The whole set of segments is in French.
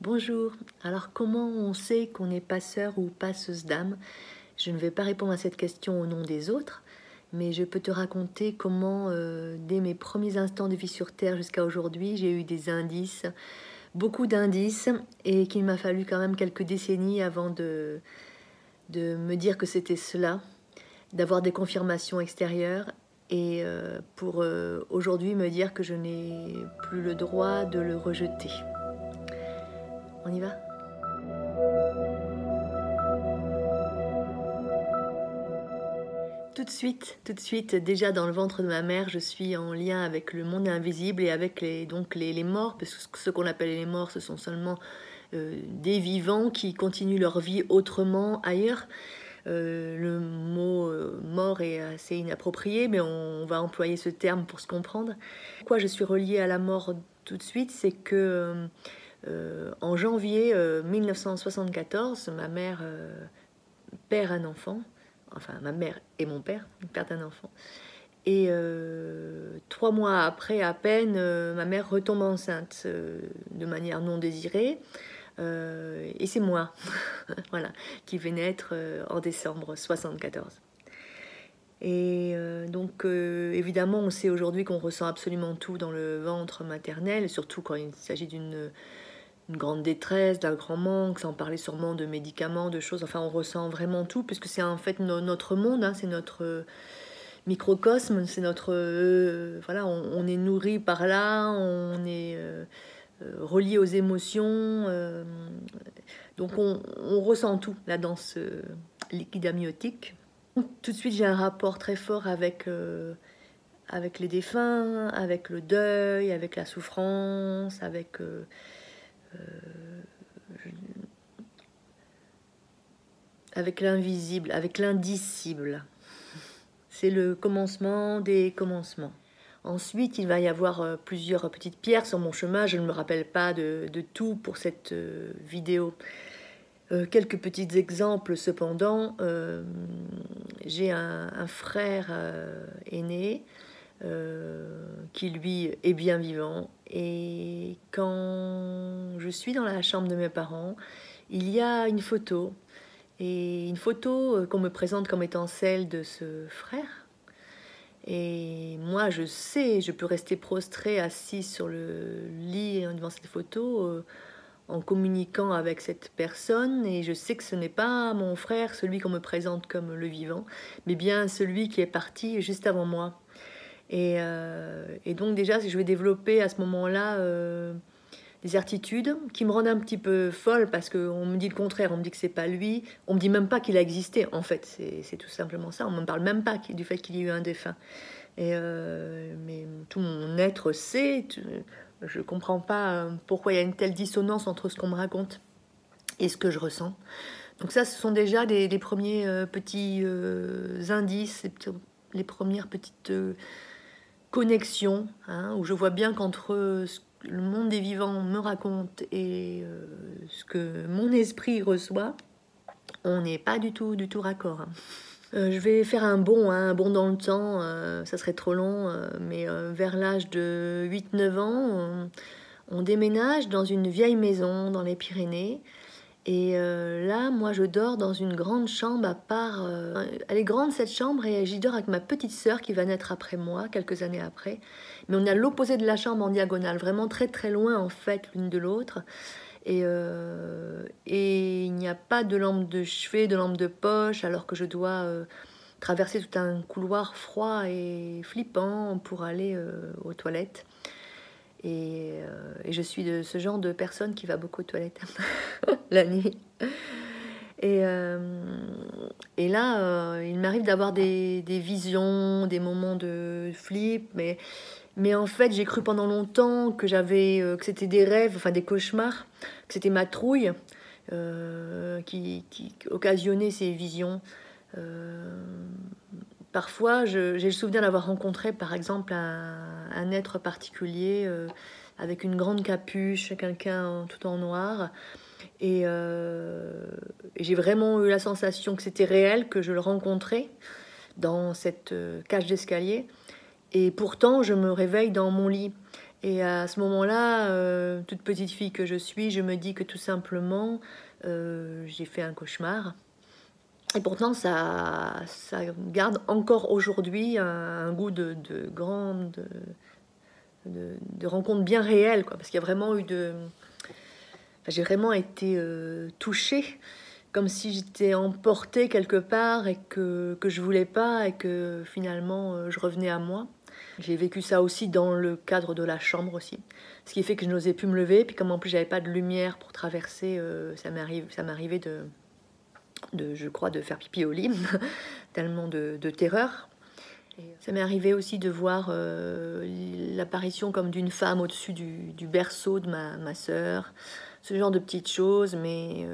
Bonjour. Alors comment on sait qu'on est passeur ou passeuse d'âme? Je ne vais pas répondre à cette question au nom des autres, mais je peux te raconter comment, dès mes premiers instants de vie sur Terre jusqu'à aujourd'hui, j'ai eu des indices, beaucoup d'indices, et qu'il m'a fallu quand même quelques décennies avant de me dire que c'était cela, d'avoir des confirmations extérieures, et pour aujourd'hui me dire que je n'ai plus le droit de le rejeter. On y va? Tout de suite, déjà dans le ventre de ma mère, je suis en lien avec le monde invisible et avec les morts, parce que ce qu'on appelle les morts, ce sont seulement des vivants qui continuent leur vie autrement ailleurs. Le mot mort est assez inapproprié, mais on va employer ce terme pour se comprendre. Pourquoi je suis reliée à la mort tout de suite, c'est que en janvier 1974, ma mère perd un enfant. Enfin, ma mère et mon père perdent un enfant. Et 3 mois après, à peine, ma mère retombe enceinte de manière non désirée. Et c'est moi, voilà, qui vais naître en décembre 74. Et donc, évidemment, on sait aujourd'hui qu'on ressent absolument tout dans le ventre maternel, surtout quand il s'agit d'une grande détresse, d'un grand manque, sans parler sûrement de médicaments, de choses. Enfin, on ressent vraiment tout, puisque c'est en fait notre monde, hein, c'est notre microcosme, c'est notre... voilà, on est nourri par là, on est relié aux émotions. Donc, on ressent tout, là, dans ce liquide amniotique. Tout de suite, j'ai un rapport très fort avec les défunts, avec le deuil, avec la souffrance, avec l'invisible, avec l'indicible. C'est le commencement des commencements. Ensuite, il va y avoir plusieurs petites pierres sur mon chemin. Je ne me rappelle pas de tout pour cette vidéo. Quelques petits exemples cependant. J'ai un frère aîné qui lui est bien vivant. Et quand je suis dans la chambre de mes parents, il y a une photo. Et une photo qu'on me présente comme étant celle de ce frère. Et moi, je sais, je peux rester prostrée, assise sur le lit devant cette photo, en communiquant avec cette personne. Et je sais que ce n'est pas mon frère, celui qu'on me présente comme le vivant, mais bien celui qui est parti juste avant moi. Et donc déjà, je vais développer à ce moment-là des certitudes qui me rendent un petit peu folle parce qu'on me dit le contraire, on me dit que c'est pas lui, on me dit même pas qu'il a existé en fait, c'est tout simplement ça, on me parle même pas du fait qu'il y a eu un défunt. Et mais tout mon être sait, je comprends pas pourquoi il y a une telle dissonance entre ce qu'on me raconte et ce que je ressens. Donc ça, ce sont déjà des premiers petits indices, les premières petites connexion, hein, où je vois bien qu'entre ce que le monde des vivants me raconte et ce que mon esprit reçoit, on n'est pas du tout raccord. Hein. Je vais faire un bond dans le temps, ça serait trop long, mais vers l'âge de 8-9 ans, on déménage dans une vieille maison dans les Pyrénées. Et là, moi, je dors dans une grande chambre à part. Elle est grande, cette chambre, et j'y dors avec ma petite sœur qui va naître après moi, quelques années après. Mais on est à l'opposé de la chambre en diagonale, vraiment très très loin, en fait, l'une de l'autre. Et il n'y a pas de lampe de chevet, de lampe de poche, alors que je dois traverser tout un couloir froid et flippant pour aller aux toilettes. Et je suis de ce genre de personne qui va beaucoup aux toilettes la nuit. Et là, il m'arrive d'avoir des visions, des moments de flip, mais en fait, j'ai cru pendant longtemps que que c'était des rêves, enfin des cauchemars, que c'était ma trouille qui occasionnait ces visions. Parfois, j'ai le souvenir d'avoir rencontré, par exemple, un être particulier avec une grande capuche, quelqu'un tout en noir. Et j'ai vraiment eu la sensation que c'était réel, que je le rencontrais dans cette cage d'escalier. Et pourtant, je me réveille dans mon lit. Et à ce moment-là, toute petite fille que je suis, je me dis que tout simplement, j'ai fait un cauchemar. Et pourtant, ça garde encore aujourd'hui un goût de rencontre bien réelle, quoi, parce qu'il y a vraiment eu enfin, j'ai vraiment été touchée, comme si j'étais emportée quelque part et que je voulais pas et que finalement je revenais à moi. J'ai vécu ça aussi dans le cadre de la chambre aussi, ce qui fait que je n'osais plus me lever. Puis comme en plus j'avais pas de lumière pour traverser, ça m'arrivait je crois, de faire pipi au lit, tellement de terreur. Et ça m'est arrivé aussi de voir l'apparition comme d'une femme au-dessus du berceau de ma sœur, ce genre de petites choses, mais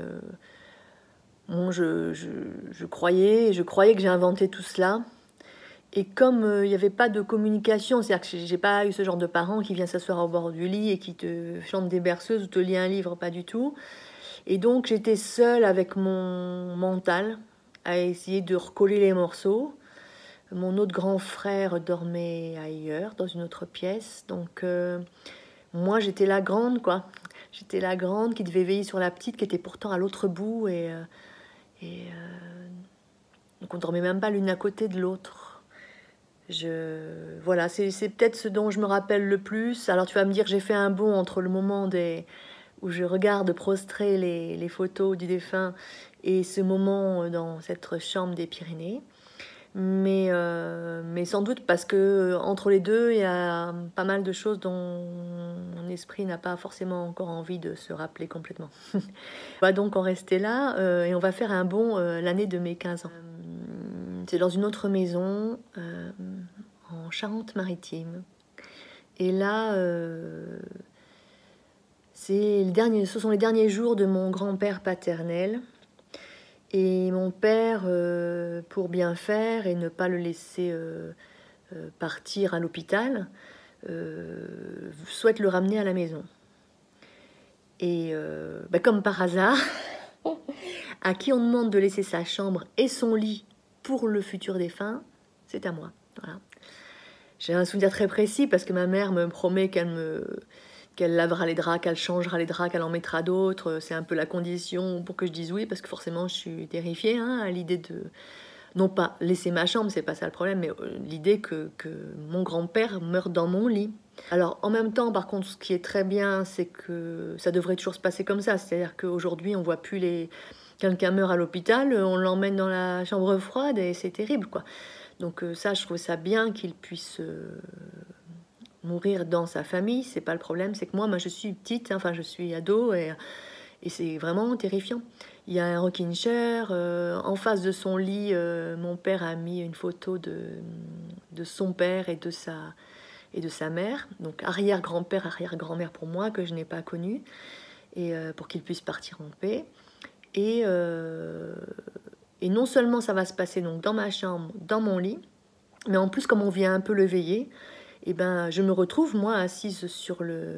bon, je croyais que j'ai inventé tout cela. Et comme il n'y avait pas de communication, c'est-à-dire que j'ai pas eu ce genre de parent qui vient s'asseoir au bord du lit et qui te chante des berceuses ou te lit un livre, pas du tout. Et donc j'étais seule avec mon mental à essayer de recoller les morceaux. Mon autre grand frère dormait ailleurs, dans une autre pièce. Donc moi j'étais la grande, quoi. J'étais la grande qui devait veiller sur la petite qui était pourtant à l'autre bout. Donc on dormait même pas l'une à côté de l'autre. Voilà, c'est peut-être ce dont je me rappelle le plus. Alors tu vas me dire, j'ai fait un bond entre le moment où je regarde prostré les photos du défunt et ce moment dans cette chambre des Pyrénées. Mais sans doute parce que entre les deux, il y a pas mal de choses dont mon esprit n'a pas forcément encore envie de se rappeler complètement. On va donc en rester là et on va faire un bond l'année de mes 15 ans. C'est dans une autre maison en Charente-Maritime. Et là, ce sont les derniers jours de mon grand-père paternel. Et mon père, pour bien faire et ne pas le laisser partir à l'hôpital, souhaite le ramener à la maison. Et comme par hasard, à qui on demande de laisser sa chambre et son lit pour le futur défunt, c'est à moi. Voilà. J'ai un souvenir très précis parce que ma mère me promet qu'elle lavera les draps, qu'elle changera les draps, qu'elle en mettra d'autres. C'est un peu la condition pour que je dise oui, parce que forcément je suis terrifiée à l'idée de... Non pas laisser ma chambre, c'est pas ça le problème, mais l'idée que mon grand-père meure dans mon lit. Alors en même temps, par contre, ce qui est très bien, c'est que ça devrait toujours se passer comme ça. C'est-à-dire qu'aujourd'hui, on voit plus quelqu'un meurt à l'hôpital, on l'emmène dans la chambre froide et c'est terrible, quoi. Donc ça, je trouve ça bien qu'il puisse mourir dans sa famille. C'est pas le problème, c'est que moi je suis petite, enfin je suis ado et c'est vraiment terrifiant. Il y a un rocking chair, en face de son lit, mon père a mis une photo de son père et de sa mère, donc arrière-grand-père, arrière-grand-mère pour moi, que je n'ai pas connu, et pour qu'il puisse partir en paix. Et non seulement ça va se passer donc dans ma chambre, dans mon lit, mais en plus comme on vient un peu le veiller, et ben je me retrouve moi assise sur le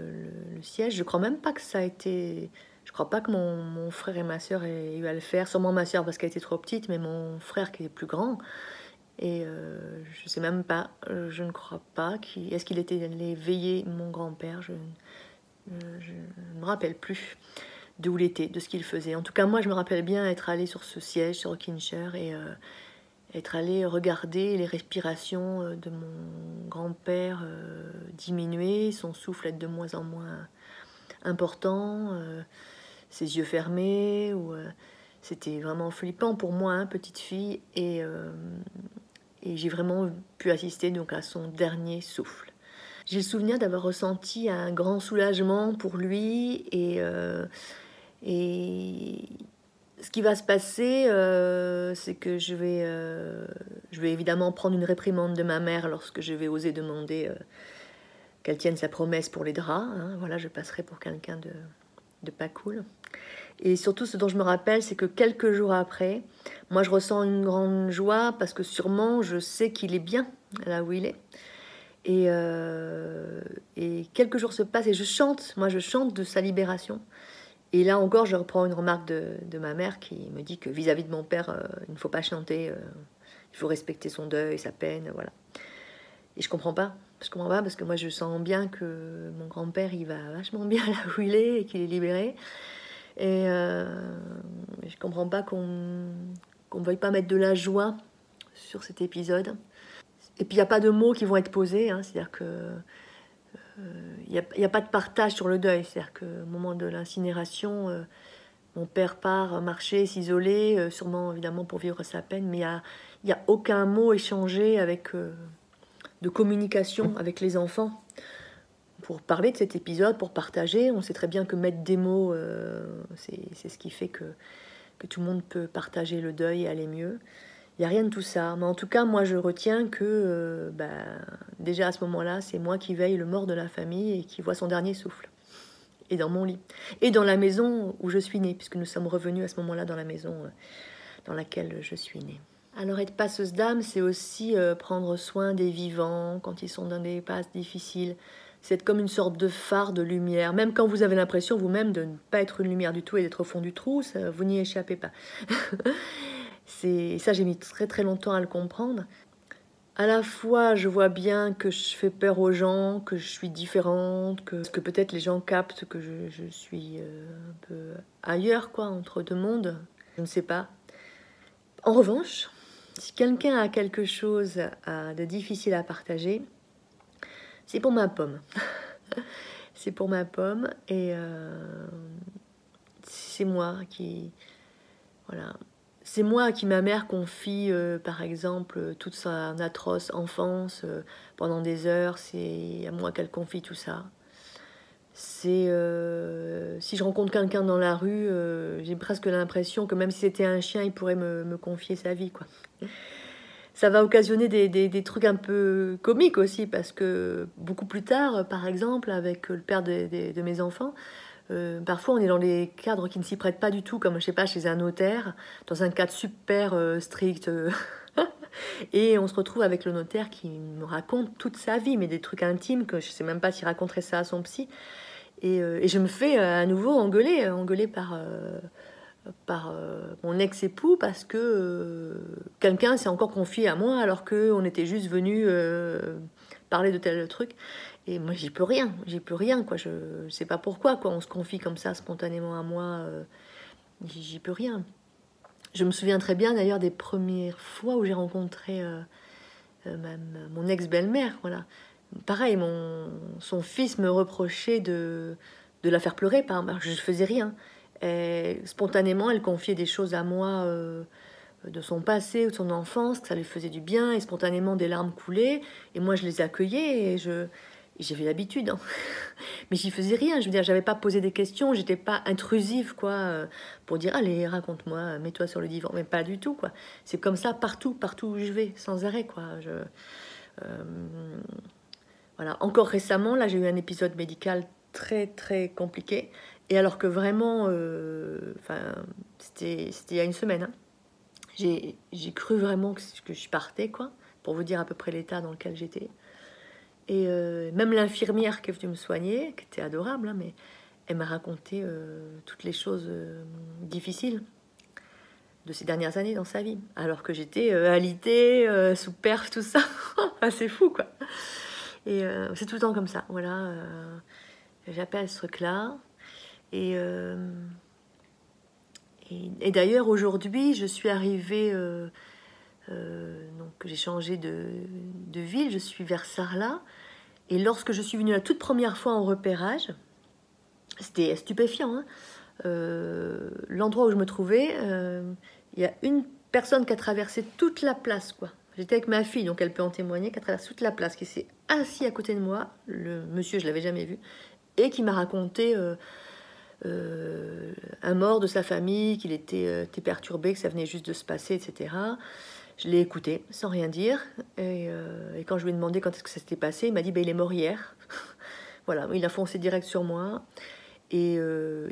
siège. Je crois même pas que ça a été... Je crois pas que mon frère et ma sœur aient eu à le faire. Sûrement ma sœur parce qu'elle était trop petite, mais mon frère qui est plus grand. Et je sais même pas, je ne crois pas. Est-ce qu'il était allé veiller mon grand-père? Je ne me rappelle plus d'où il était, de ce qu'il faisait. En tout cas, moi, je me rappelle bien être allée sur ce siège, sur rocking chair, et être allée regarder les respirations de mon grand-père diminuer, son souffle être de moins en moins important, ses yeux fermés. C'était vraiment flippant pour moi, petite fille, et j'ai vraiment pu assister donc à son dernier souffle. J'ai le souvenir d'avoir ressenti un grand soulagement pour lui et ce qui va se passer, c'est que je vais évidemment prendre une réprimande de ma mère lorsque je vais oser demander qu'elle tienne sa promesse pour les draps. Voilà, je passerai pour quelqu'un de pas cool. Et surtout, ce dont je me rappelle, c'est que quelques jours après, moi, je ressens une grande joie parce que sûrement, je sais qu'il est bien là où il est. Et quelques jours se passent et je chante de sa libération. Et là encore, je reprends une remarque de ma mère qui me dit que vis-à-vis de mon père, il ne faut pas chanter, il faut respecter son deuil, sa peine, voilà. Et je comprends pas. Je comprends pas parce que moi je sens bien que mon grand-père il va vachement bien là où il est et qu'il est libéré. Et je comprends pas qu'on veuille pas mettre de la joie sur cet épisode. Et puis il n'y a pas de mots qui vont être posés, hein, c'est-à-dire que il n'y a pas de partage sur le deuil. C'est-à-dire qu'au moment de l'incinération, mon père part marcher, s'isoler, sûrement évidemment pour vivre sa peine, mais il n'y a aucun mot échangé avec, de communication avec les enfants pour parler de cet épisode, pour partager. On sait très bien que mettre des mots, c'est ce qui fait que tout le monde peut partager le deuil et aller mieux. Il n'y a rien de tout ça. Mais en tout cas, moi, je retiens que déjà à ce moment-là, c'est moi qui veille le mort de la famille et qui vois son dernier souffle. Et dans mon lit. Et dans la maison où je suis née, puisque nous sommes revenus à ce moment-là dans la maison dans laquelle je suis née. Alors être passeuse d'âme, c'est aussi prendre soin des vivants quand ils sont dans des passes difficiles. C'est être comme une sorte de phare de lumière. Même quand vous avez l'impression vous-même de ne pas être une lumière du tout et d'être au fond du trou, ça, vous n'y échappez pas. Ça, j'ai mis très très longtemps à le comprendre. À la fois, je vois bien que je fais peur aux gens, que je suis différente, que peut-être les gens captent que je suis un peu ailleurs, quoi, entre deux mondes. Je ne sais pas. En revanche, si quelqu'un a quelque chose de difficile à partager, c'est pour ma pomme. C'est pour ma pomme et c'est moi qui... Voilà. C'est moi à qui ma mère confie, par exemple, toute son atroce enfance pendant des heures. C'est à moi qu'elle confie tout ça. C'est si je rencontre quelqu'un dans la rue, j'ai presque l'impression que même si c'était un chien, il pourrait me confier sa vie, quoi. Ça va occasionner des trucs un peu comiques aussi, parce que beaucoup plus tard, par exemple, avec le père de mes enfants, parfois on est dans des cadres qui ne s'y prêtent pas du tout, comme je sais pas, chez un notaire, dans un cadre super strict. Et on se retrouve avec le notaire qui me raconte toute sa vie, mais des trucs intimes que je sais même pas s'il raconterait ça à son psy. Et je me fais à nouveau engueuler par mon ex-époux parce que quelqu'un s'est encore confié à moi alors qu'on était juste venu parler de tel truc. Et moi, j'y peux rien, quoi. Je sais pas pourquoi, quoi. On se confie comme ça spontanément à moi, j'y peux rien. Je me souviens très bien d'ailleurs des premières fois où j'ai rencontré mon ex-belle-mère, voilà. Pareil, son fils me reprochait de la faire pleurer, par exemple. Je ne faisais rien. Et spontanément, elle confiait des choses à moi de son passé ou de son enfance, que ça lui faisait du bien, et spontanément des larmes coulaient. Et moi, je les accueillais et j'avais l'habitude. Hein. Mais j'y faisais rien. Je veux dire, j'avais pas posé des questions, j'étais pas intrusive, quoi, pour dire allez, raconte-moi, mets-toi sur le divan. Mais pas du tout, quoi. C'est comme ça partout où je vais, sans arrêt, quoi. Voilà. Encore récemment, là, j'ai eu un épisode médical très très compliqué. Et alors que vraiment, c'était il y a une semaine, hein. J'ai cru vraiment que je partais, quoi, pour vous dire à peu près l'état dans lequel j'étais. Et même l'infirmière qui est venue me soigner, qui était adorable, hein, mais elle m'a raconté toutes les choses difficiles de ces dernières années dans sa vie. Alors que j'étais alitée, sous perf, tout ça. Enfin, c'est fou, quoi. Et c'est tout le temps comme ça, voilà. J'appelle ce truc-là. Et d'ailleurs, aujourd'hui, je suis arrivée... donc, j'ai changé de ville, je suis vers Sarlat. Et lorsque je suis venue la toute première fois en repérage, c'était stupéfiant, hein. L'endroit où je me trouvais, il y a une personne qui a traversé toute la place, quoi. J'étais avec ma fille, donc elle peut en témoigner, qui a traversé toute la place, qui s'est assis à côté de moi. Le monsieur, je l'avais jamais vu, et qui m'a raconté un mort de sa famille, qu'il était perturbé, que ça venait juste de se passer, etc. Je l'ai écouté sans rien dire. Et quand je lui ai demandé quand est-ce que ça s'était passé, il m'a dit il est mort hier. Voilà, il a foncé direct sur moi. Et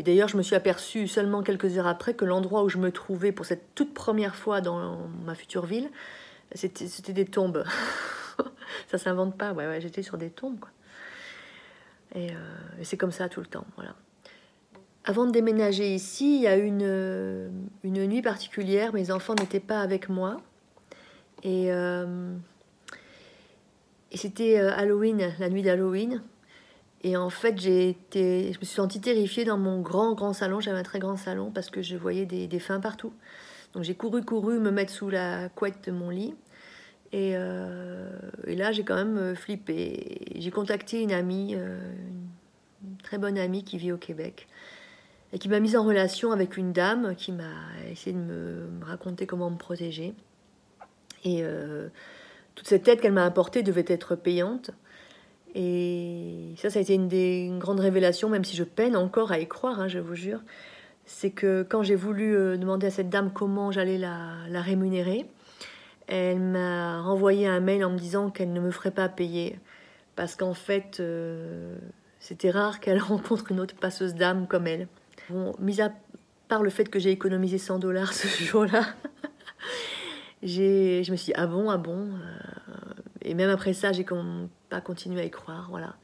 d'ailleurs, je me suis aperçue seulement quelques heures après que l'endroit où je me trouvais pour cette toute première fois dans ma future ville, c'était des tombes. Ça s'invente pas. Ouais, j'étais sur des tombes, quoi. Et c'est comme ça tout le temps. Voilà. Avant de déménager ici, il y a eu une nuit particulière. Mes enfants n'étaient pas avec moi. Et Et c'était Halloween, la nuit d'Halloween. Et en fait, je me suis sentie terrifiée dans mon grand salon. J'avais un très grand salon parce que je voyais des fins partout. Donc j'ai couru me mettre sous la couette de mon lit. Et là, j'ai quand même flippé. J'ai contacté une amie, une très bonne amie qui vit au Québec, et qui m'a mise en relation avec une dame qui m'a essayé de me raconter comment me protéger. Et toute cette aide qu'elle m'a apportée devait être payante. Et ça a été une grande révélation, même si je peine encore à y croire, hein, je vous jure. C'est que quand j'ai voulu demander à cette dame comment j'allais la rémunérer, elle m'a renvoyé un mail en me disant qu'elle ne me ferait pas payer. Parce qu'en fait, c'était rare qu'elle rencontre une autre passeuse d'âme comme elle. Bon, mis à part le fait que j'ai économisé 100 $ ce jour-là, je me suis dit, ah bon. Et même après ça, j'ai pas continué à y croire. Voilà.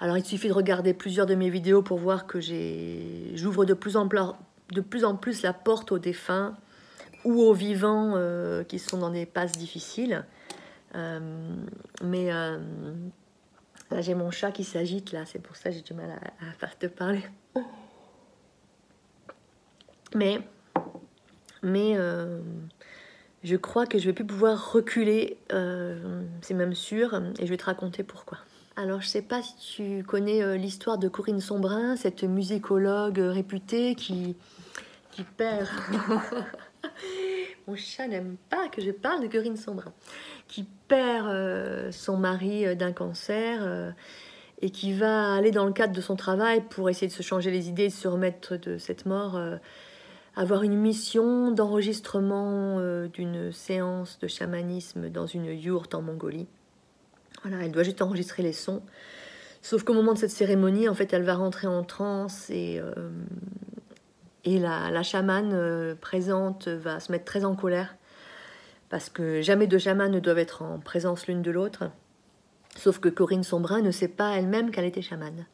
Alors, il suffit de regarder plusieurs de mes vidéos pour voir que j'ouvre de plus en plus la porte aux défunts ou aux vivants qui sont dans des passes difficiles. Là, j'ai mon chat qui s'agite, là. C'est pour ça que j'ai du mal à te parler. Mais je crois que je vais plus pouvoir reculer, c'est même sûr, et je vais te raconter pourquoi. Alors, je sais pas si tu connais l'histoire de Corinne Sombrin, cette musicologue réputée qui perd... Mon chat n'aime pas que je parle de Corinne Sombrin. Qui perd son mari d'un cancer et qui va aller dans le cadre de son travail pour essayer de se changer les idées, de se remettre de cette mort... avoir une mission d'enregistrement d'une séance de chamanisme dans une yourte en Mongolie. Voilà, elle doit juste enregistrer les sons. Sauf qu'au moment de cette cérémonie, en fait, elle va rentrer en transe et la chamane présente va se mettre très en colère parce que jamais deux chamanes ne doivent être en présence l'une de l'autre. Sauf que Corinne Sombrin ne sait pas elle-même qu'elle était chamane.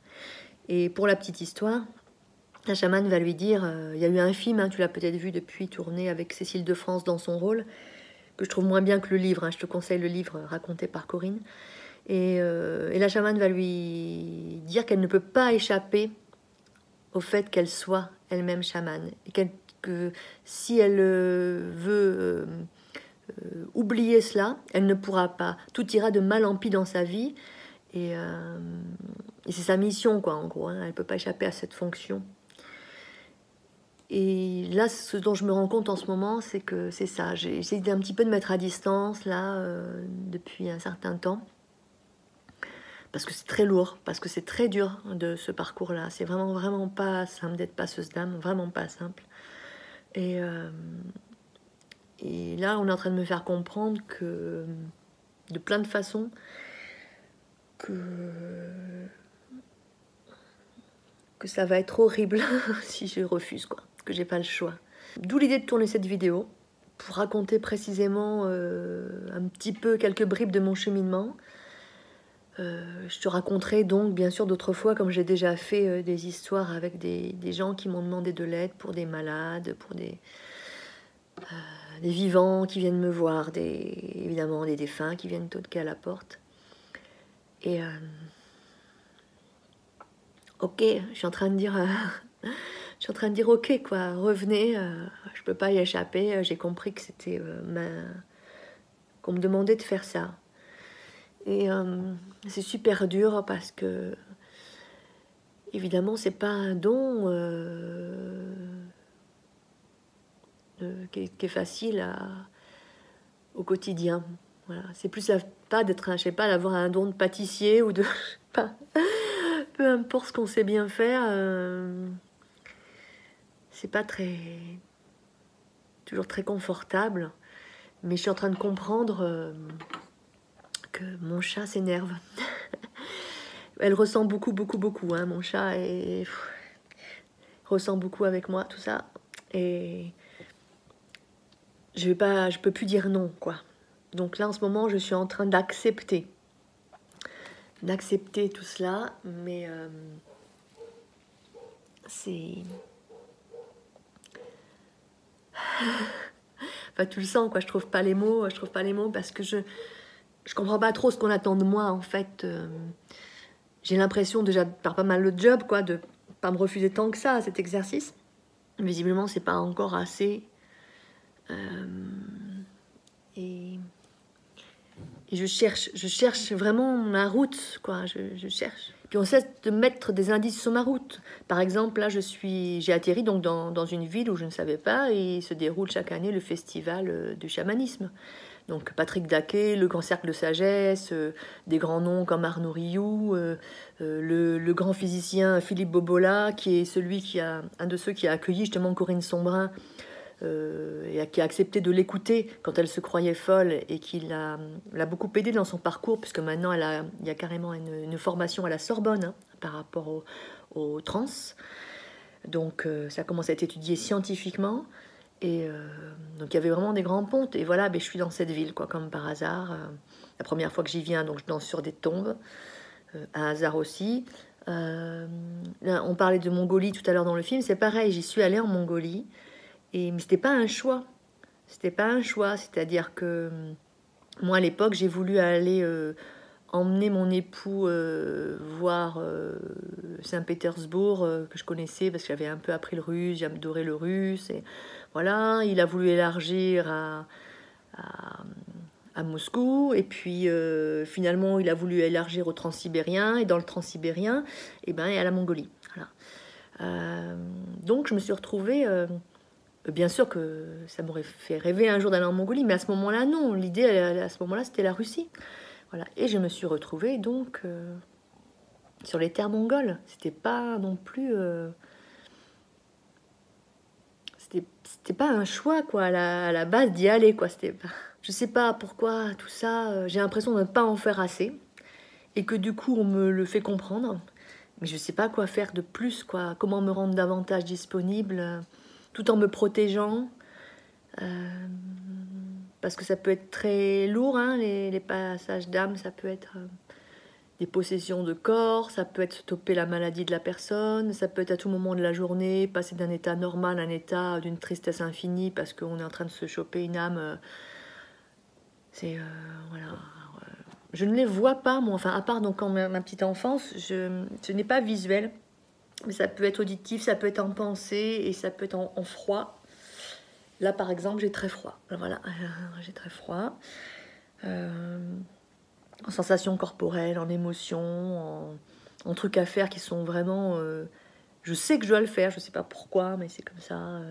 Et pour la petite histoire, la chamane va lui dire, il y a eu un film, hein, tu l'as peut-être vu depuis, tourné avec Cécile de France dans son rôle, que je trouve moins bien que le livre, hein, je te conseille le livre raconté par Corinne. Et la chamane va lui dire qu'elle ne peut pas échapper au fait qu'elle soit elle-même chamane. Et que si elle veut oublier cela, elle ne pourra pas. Tout ira de mal en pis dans sa vie. Et c'est sa mission, quoi, en gros. Hein, elle ne peut pas échapper à cette fonction. Et là, ce dont je me rends compte en ce moment, c'est que c'est ça. J'ai essayé un petit peu de mettre à distance, là, depuis un certain temps. Parce que c'est très lourd, parce que c'est très dur de ce parcours-là. C'est vraiment pas simple d'être passeuse d'âme, vraiment pas simple. Et là, on est en train de me faire comprendre que, de plein de façons, que ça va être horrible si je refuse, quoi. Que j'ai pas le choix. D'où l'idée de tourner cette vidéo, pour raconter précisément un petit peu quelques bribes de mon cheminement. Je te raconterai donc bien sûr d'autres fois, comme j'ai déjà fait des histoires avec des gens qui m'ont demandé de l'aide pour des malades, pour des vivants qui viennent me voir, évidemment des défunts qui viennent toquer à la porte. Et ok, je suis en train de dire ok, quoi, revenez, je peux pas y échapper, j'ai compris que c'était qu'on me demandait de faire ça. Et c'est super dur parce que, évidemment, c'est pas un don qui est facile au quotidien. Voilà. C'est plus pas d'être, je sais pas, d'avoir un don de pâtissier ou de, pas, peu importe ce qu'on sait bien faire. C'est pas toujours très confortable. Mais je suis en train de comprendre que mon chat s'énerve. Elle ressent beaucoup, hein, mon chat, ressent beaucoup avec moi, tout ça. Et je peux plus dire non, quoi. Donc là, en ce moment, je suis en train d'accepter tout cela, mais c'est... Enfin, tu le sens, quoi. Je trouve pas les mots parce que je comprends pas trop ce qu'on attend de moi, en fait. J'ai l'impression, déjà, de faire pas mal de job, quoi, de pas me refuser tant que ça à cet exercice. Visiblement, c'est pas encore assez. Et je cherche vraiment ma route, quoi. Je cherche. Puis on cesse de mettre des indices sur ma route. Par exemple, là, j'ai atterri donc dans une ville où je ne savais pas, et il se déroule chaque année le festival du chamanisme. Donc Patrick Daquet, le Grand Cercle de Sagesse, des grands noms comme Arnaud Rioux, le grand physicien Philippe Bobola, qui est un de ceux qui a accueilli justement Corinne Sombrin, et qui a accepté de l'écouter quand elle se croyait folle, et qui l'a beaucoup aidée dans son parcours, puisque maintenant il y a carrément une formation à la Sorbonne, hein, par rapport au trans. Donc ça commence à être étudié scientifiquement. Et donc il y avait vraiment des grands pontes. Et voilà, je suis dans cette ville, quoi, comme par hasard. La première fois que j'y viens, donc je danse sur des tombes. Un hasard aussi. Là, on parlait de Mongolie tout à l'heure dans le film. C'est pareil, j'y suis allée en Mongolie. Mais c'était pas un choix. C'était pas un choix. C'est-à-dire que moi, à l'époque, j'ai voulu aller emmener mon époux voir Saint-Pétersbourg, que je connaissais parce que j'avais un peu appris le russe, j'adorais le russe. Et voilà, il a voulu élargir à Moscou, et puis finalement il a voulu élargir au transsibérien, et dans le transsibérien, et ben, il y a la Mongolie. Voilà. Donc je me suis retrouvée, bien sûr que ça m'aurait fait rêver un jour d'aller en Mongolie, mais à ce moment-là, non. L'idée, à ce moment-là, c'était la Russie. Voilà. Et je me suis retrouvée donc sur les terres mongoles. C'était pas non plus... c'était pas un choix, quoi, à la base d'y aller, quoi. C'était pas... Je sais pas pourquoi tout ça, j'ai l'impression de ne pas en faire assez, et que du coup on me le fait comprendre, mais je sais pas quoi faire de plus, quoi. Comment me rendre davantage disponible, tout en me protégeant, parce que ça peut être très lourd, hein, les passages d'âme. Ça peut être des possessions de corps, ça peut être stopper la maladie de la personne, ça peut être à tout moment de la journée passer d'un état normal à un état d'une tristesse infinie parce qu'on est en train de se choper une âme. C'est voilà. Je ne les vois pas, moi, enfin, à part donc en ma petite enfance, ce n'est pas visuel, mais ça peut être auditif, ça peut être en pensée, et ça peut être en froid. Là, par exemple, j'ai très froid. Voilà, j'ai très froid. En sensations corporelles, en émotions, en trucs à faire qui sont vraiment... je sais que je dois le faire, je ne sais pas pourquoi, mais c'est comme ça.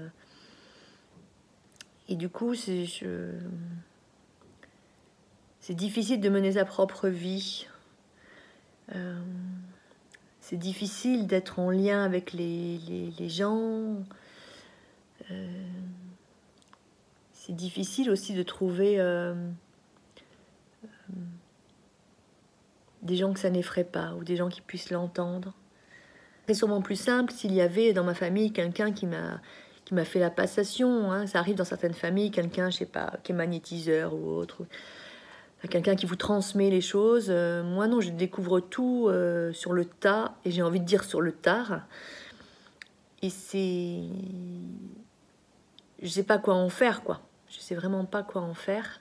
Et du coup, c'est difficile de mener sa propre vie. C'est difficile d'être en lien avec les gens. C'est difficile aussi de trouver des gens que ça n'effraie pas, ou des gens qui puissent l'entendre. C'est sûrement plus simple s'il y avait dans ma famille quelqu'un qui m'a fait la passation, hein. Ça arrive dans certaines familles, quelqu'un, je sais pas, qui est magnétiseur ou autre, quelqu'un qui vous transmet les choses. Moi non, je découvre tout sur le tas, et j'ai envie de dire sur le tard. Et je sais pas quoi en faire, quoi. Je sais vraiment pas quoi en faire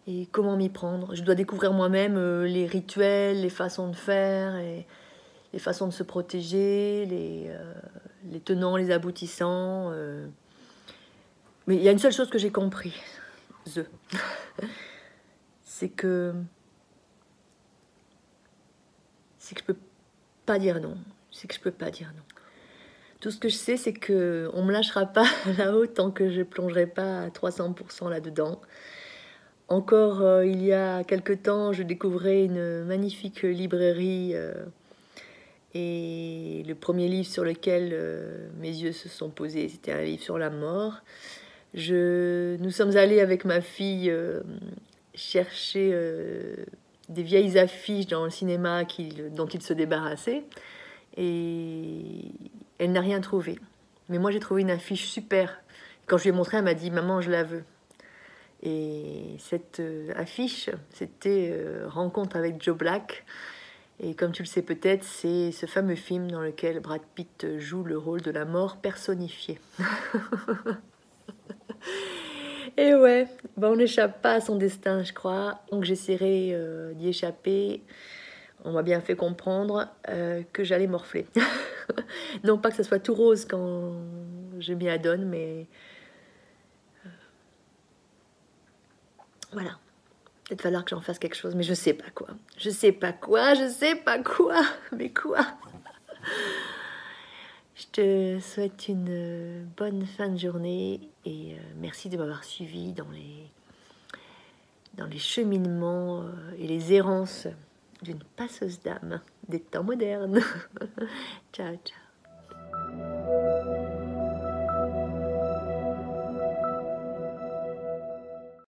et comment m'y prendre. Je dois découvrir moi-même les rituels, les façons de faire, et les façons de se protéger, les tenants, les aboutissants. Mais il y a une seule chose que j'ai compris, c'est que je peux pas dire non. C'est que je peux pas dire non. Tout ce que je sais, c'est que on me lâchera pas là-haut tant que je plongerai pas à 300% là-dedans. Encore il y a quelque temps, je découvrais une magnifique librairie, et le premier livre sur lequel mes yeux se sont posés, c'était un livre sur la mort. Nous sommes allés avec ma fille chercher des vieilles affiches dans le cinéma dont il se débarrassait, et elle n'a rien trouvé. Mais moi, j'ai trouvé une affiche super. Quand je lui ai montré, elle m'a dit « Maman, je la veux ». Et cette affiche, c'était Rencontre avec Joe Black. Et comme tu le sais peut-être, c'est ce fameux film dans lequel Brad Pitt joue le rôle de la mort personnifiée. Et ouais, ben on n'échappe pas à son destin, je crois. Donc j'essaierai d'y échapper. On m'a bien fait comprendre que j'allais morfler. Non pas que ça soit tout rose quand je m'y adonne, mais voilà. Peut-être falloir que j'en fasse quelque chose, mais je sais pas quoi. Je sais pas quoi, je sais pas quoi. Mais quoi? Je te souhaite une bonne fin de journée et merci de m'avoir suivi dans les cheminements et les errances d'une passeuse d'âme des temps modernes. Ciao, ciao.